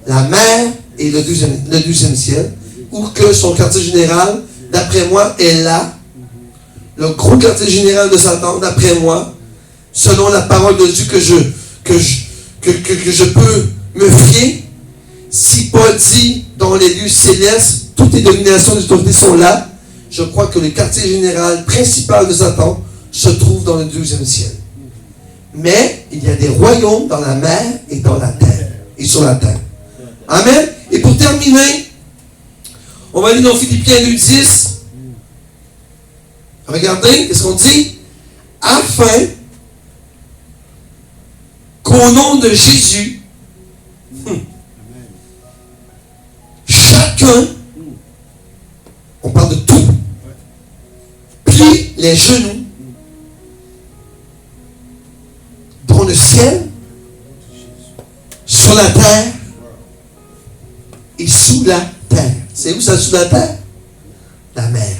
la mer et le deuxième ciel. Ou que son quartier général, d'après moi, est là. Le gros quartier général de Satan, d'après moi, selon la parole de Dieu que je peux me fier. Si Paul dit dans les lieux célestes, toutes les dominations des autorités sont là, je crois que le quartier général principal de Satan se trouve dans le deuxième ciel. Mais il y a des royaumes dans la mer et dans la terre. Et sur la terre. Amen. Et pour terminer, on va aller dans Philippiens 2:10. Regardez, qu'est-ce qu'on dit? Afin qu'au nom de Jésus, chacun, on parle de tout, plie les genoux dans le ciel, sur la terre et sous la terre. C'est où ça, sous la terre? La mer.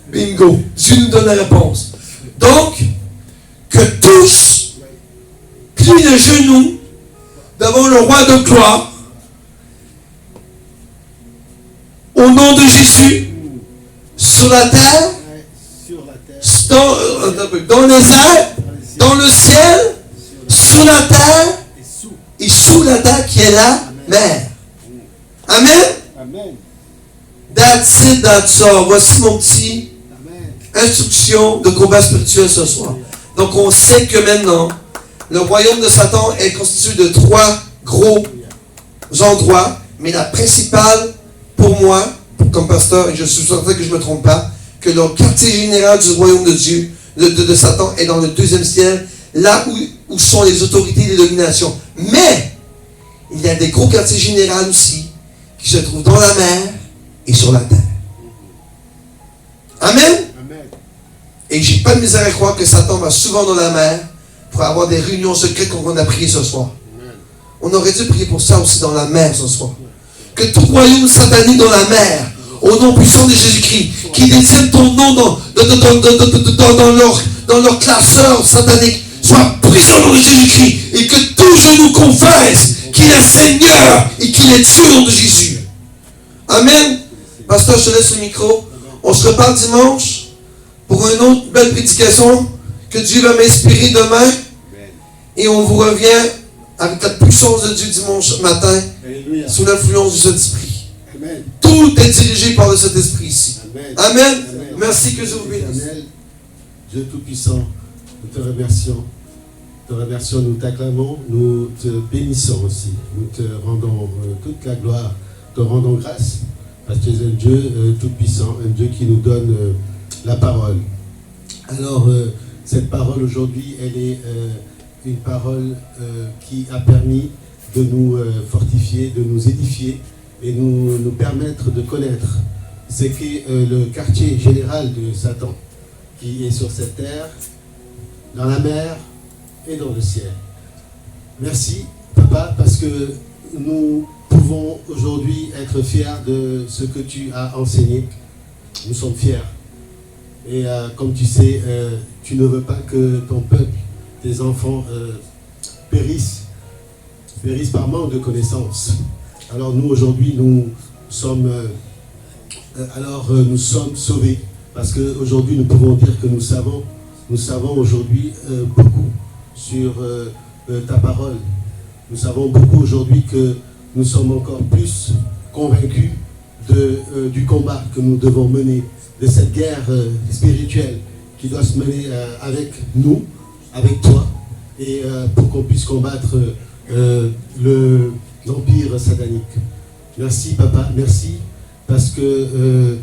Bingo. Dieu nous donne la réponse. Donc, que tous plient les genoux devant le roi de gloire au nom de Jésus sur la terre, dans les airs, dans le ciel, sous la terre et sous la terre qui est la mer. Amen. Amen. That's it, that's all. Voici mon petit instruction de combat spirituel ce soir. Donc on sait que maintenant, le royaume de Satan est constitué de 3 gros endroits, mais la principale, pour moi, comme pasteur, et je suis certain que je ne me trompe pas, que le quartier général du royaume de Dieu, de Satan, est dans le deuxième ciel, là où sont les autorités et les dominations. Mais, il y a des gros quartiers généraux aussi, qui se trouvent dans la mer et sur la terre. Amen. Et j'ai pas de misère à croire que Satan va souvent dans la mer pour avoir des réunions secrètes comme on a prié ce soir. On aurait dû prier pour ça aussi dans la mer ce soir. Que tout royaume satanique dans la mer, au nom puissant de Jésus-Christ, qui détiennent ton nom dans leur classeur satanique, soit pris au nom de Jésus-Christ et que tout genou confesse qu'il est Seigneur et qu'il est Dieu au nom de Jésus. Amen. Pasteur, je te laisse le micro. On se reparle dimanche pour une autre belle prédication que Dieu va m'inspirer demain. Et on vous revient avec la puissance de Dieu dimanche matin. Alléluia. Sous l'influence du Saint-Esprit. Amen. Tout est dirigé par le Saint-Esprit ici. Amen. Amen. Amen. Merci, que Dieu vous bénisse. Dieu Tout-Puissant, nous te remercions. Nous t'acclamons, nous te bénissons aussi. Nous te rendons toute la gloire te rendons grâce parce que tu es un Dieu tout-puissant, un Dieu qui nous donne la parole. Alors, cette parole aujourd'hui, elle est une parole qui a permis de nous fortifier, de nous édifier et nous permettre de connaître ce qu'est le quartier général de Satan, qui est sur cette terre, dans la mer et dans le ciel. Merci, Papa, parce que nous pouvons aujourd'hui être fiers de ce que tu as enseigné. Nous sommes fiers. Et comme tu sais, tu ne veux pas que ton peuple, tes enfants, périssent par manque de connaissances. Alors nous, aujourd'hui, nous sommes sauvés. Parce qu'aujourd'hui, nous pouvons dire que nous savons aujourd'hui beaucoup sur ta parole. Nous savons beaucoup aujourd'hui que nous sommes encore plus convaincus du combat que nous devons mener, de cette guerre spirituelle qui doit se mener avec nous, avec toi, et pour qu'on puisse combattre l'empire satanique. Merci, Papa, merci, parce que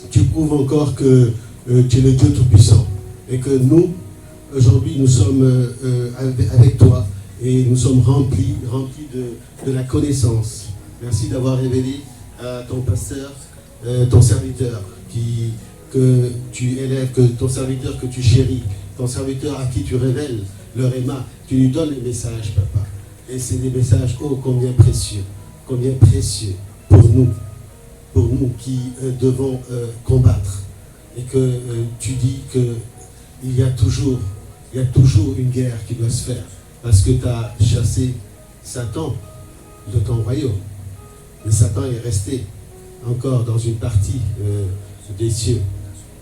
tu prouves encore que tu es le Dieu Tout-Puissant et que nous, aujourd'hui, nous sommes avec toi et nous sommes remplis de la connaissance. Merci d'avoir révélé à ton pasteur, ton serviteur que tu élèves, que ton serviteur que tu chéris, ton serviteur à qui tu révèles le réma, tu lui donnes les messages, Papa. Et c'est des messages, oh, combien précieux pour nous qui devons combattre. Et que tu dis qu'il y a toujours une guerre qui doit se faire. Parce que tu as chassé Satan de ton royaume. Mais Satan est resté encore dans une partie des cieux.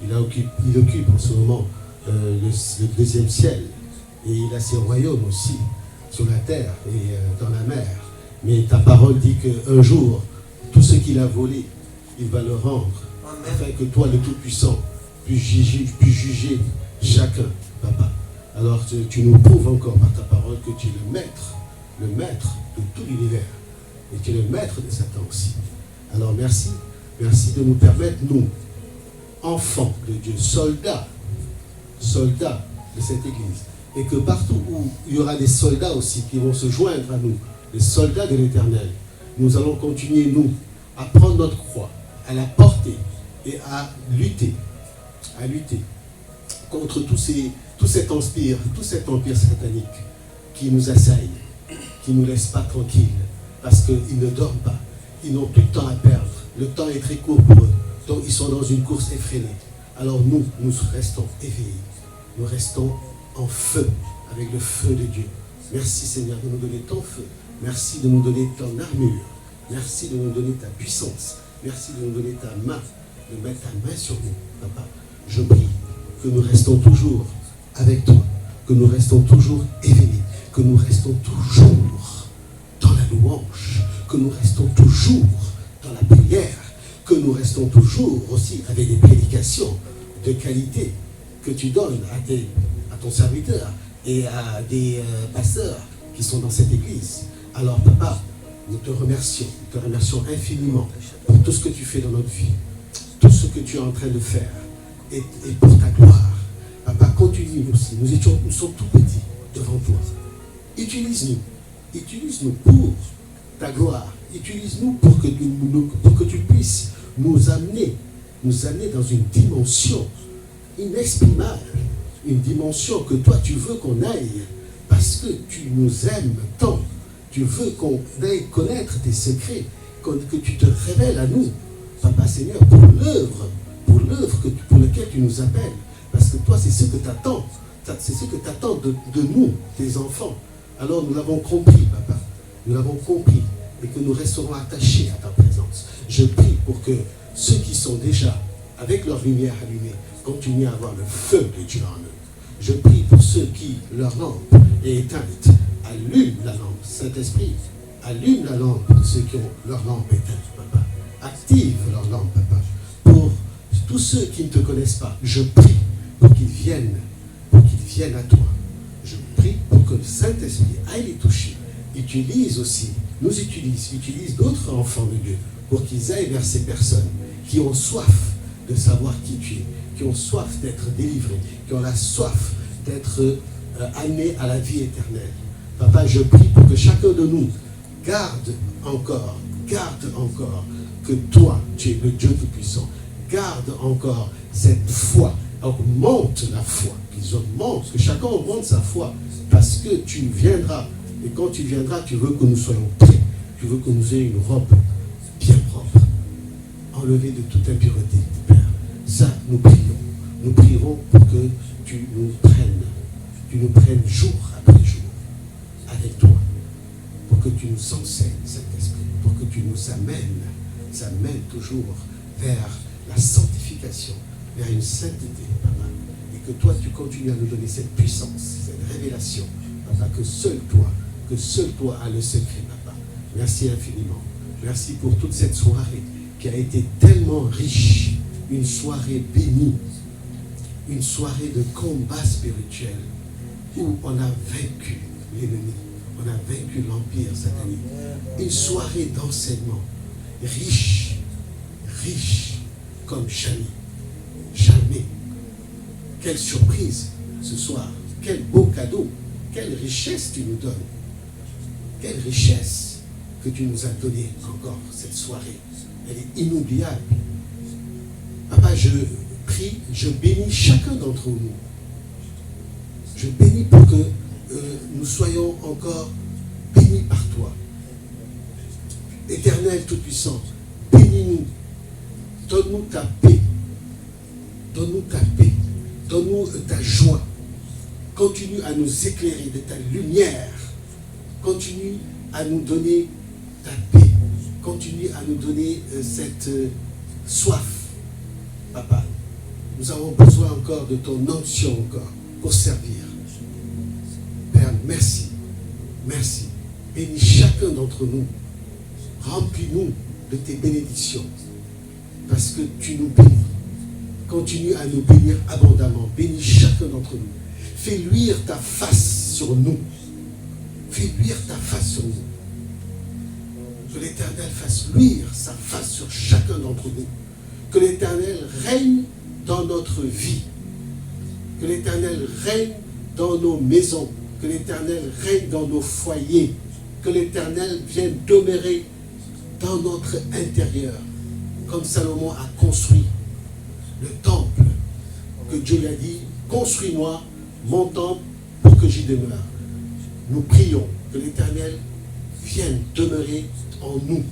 Il occupe en ce moment le deuxième ciel. Et il a ses royaumes aussi, sur la terre et dans la mer. Mais ta parole dit qu'un jour, tout ce qu'il a volé, il va le rendre. Amen. Afin que toi, le Tout-Puissant, puisses juger chacun, Papa. Alors tu nous prouves encore par ta parole que tu es le maître de tout l'univers. Et tu es le maître de Satan aussi. Alors merci de nous permettre, nous, enfants de Dieu, soldats de cette Église, et que partout où il y aura des soldats aussi qui vont se joindre à nous, des soldats de l'Éternel, nous allons continuer, nous, à prendre notre croix, à la porter et à lutter contre tout cet empire satanique qui nous assaille, qui ne nous laisse pas tranquilles, parce qu'ils ne dorment pas, ils n'ont plus de temps à perdre, le temps est très court pour eux, donc ils sont dans une course effrénée. Alors nous restons éveillés, nous restons en feu, avec le feu de Dieu. Merci Seigneur de nous donner ton feu, merci de nous donner ton armure, merci de nous donner ta puissance, merci de nous donner ta main, de mettre ta main sur nous, Papa. Je prie que nous restons toujours avec toi, que nous restons toujours éveillés, que nous restons toujours dans la louange, que nous restons toujours dans la prière, que nous restons toujours aussi avec des prédications de qualité que tu donnes à ton serviteur et à des pasteurs qui sont dans cette église. Alors Papa, nous te remercions infiniment pour tout ce que tu fais dans notre vie, tout ce que tu es en train de faire et pour ta gloire. Papa, continue aussi, nous sommes tout petits devant toi. Utilise-nous pour ta gloire, utilise-nous pour que tu puisses nous amener dans une dimension inexprimable, une dimension que toi tu veux qu'on aille, parce que tu nous aimes tant, tu veux qu'on aille connaître tes secrets, que tu te révèles à nous, Papa Seigneur, pour l'œuvre pour laquelle tu nous appelles, parce que toi c'est ce que tu attends, de nous, tes enfants. Alors nous l'avons compris, Papa, nous l'avons compris, et que nous resterons attachés à ta présence. Je prie pour que ceux qui sont déjà avec leur lumière allumée continuent à avoir le feu de Dieu en eux. Je prie pour ceux qui, leur lampe est éteinte, allume la lampe. Saint-Esprit, allume la lampe de ceux qui ont leur lampe éteinte, Papa. Active leur lampe, Papa. Pour tous ceux qui ne te connaissent pas, je prie pour qu'ils viennent à toi. Je prie pour que le Saint-Esprit aille les toucher. Utilise aussi nous utilise d'autres enfants de Dieu pour qu'ils aillent vers ces personnes qui ont soif de savoir qui tu es, qui ont soif d'être délivrés, qui ont la soif d'être amenés à la vie éternelle. Papa, je prie pour que chacun de nous garde encore que toi, tu es le Dieu Tout-Puissant. Garde encore cette foi, augmente la foi, que chacun augmente sa foi, parce que tu viendras, et quand tu viendras, tu veux que nous soyons prêts, tu veux que nous ayons une robe bien propre, enlevée de toute impureté, Père. Ça, nous prierons pour que tu nous prennes jour après jour avec toi, pour que tu nous enseignes, Saint-Esprit, pour que tu nous amènes toujours vers la sanctification, vers une sainteté, Papa, et que toi, tu continues à nous donner cette puissance, cette révélation, Papa, que seul toi as le secret, Papa. Merci infiniment. Merci pour toute cette soirée qui a été tellement riche, une soirée bénie, une soirée de combat spirituel, où on a vaincu l'ennemi, on a vaincu l'empire satanique. Une soirée d'enseignement riche comme jamais. Quelle surprise ce soir, quel beau cadeau, quelle richesse tu nous donnes, quelle richesse que tu nous as donnée encore cette soirée. Elle est inoubliable. Papa, je prie, je bénis chacun d'entre nous. Je bénis pour que nous soyons encore bénis par toi. Éternel Tout-Puissant, bénis-nous. Donne-nous ta paix. Donne-nous ta paix. Donne-nous ta joie. Continue à nous éclairer de ta lumière. Continue à nous donner ta paix. Continue à nous donner cette soif. Papa, nous avons besoin encore de ton onction encore pour servir. Père, merci. Merci. Bénis chacun d'entre nous. Remplis-nous de tes bénédictions. Parce que tu nous bénis. Continue à nous bénir abondamment. Bénis chacun d'entre nous. Fais luire ta face sur nous. Fais luire ta face sur nous. Que l'Éternel fasse luire sa face sur chacun d'entre nous. Que l'Éternel règne dans notre vie. Que l'Éternel règne dans nos maisons. Que l'Éternel règne dans nos foyers. Que l'Éternel vienne demeurer dans notre intérieur. Comme Salomon a construit le temple. Que Dieu lui a dit, construis-moi mon temple pour que j'y demeure. Nous prions que l'Éternel vienne demeurer en nous.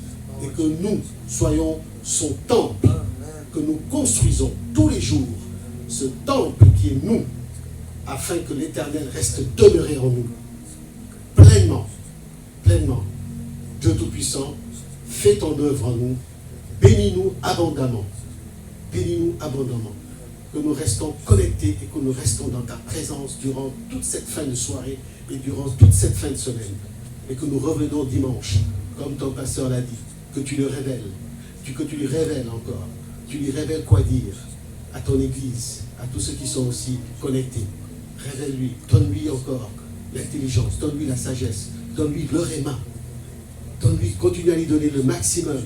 Et que nous soyons son temple. Que nous construisons tous les jours ce temple qui est nous, afin que l'Éternel reste demeuré en nous. Pleinement. Dieu Tout-Puissant, fais ton œuvre en nous. Bénis-nous abondamment. Bénis-nous abondamment. Que nous restons connectés et que nous restons dans ta présence durant toute cette fin de soirée et durant toute cette fin de semaine. Et que nous revenons dimanche, comme ton pasteur l'a dit, que tu le révèles, que tu lui révèles encore. Tu lui révèles quoi dire à ton Église, à tous ceux qui sont aussi connectés. Révèle-lui, donne-lui encore l'intelligence, donne-lui la sagesse, donne-lui le réma. Donne-lui, continue à lui donner le maximum.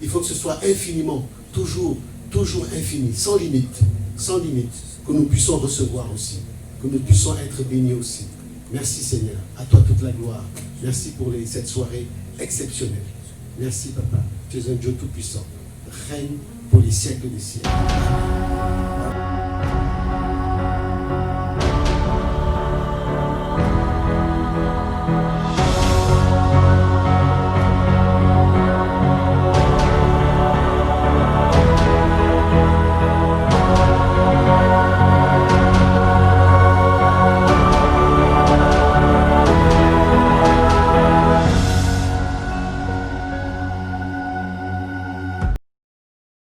Il faut que ce soit infiniment, toujours infini, sans limite, que nous puissions recevoir aussi, que nous puissions être bénis aussi. Merci Seigneur, à toi toute la gloire. Merci pour cette soirée exceptionnelle. Merci Papa, tu es un Dieu tout-puissant. Règne pour les siècles des siècles. Amen.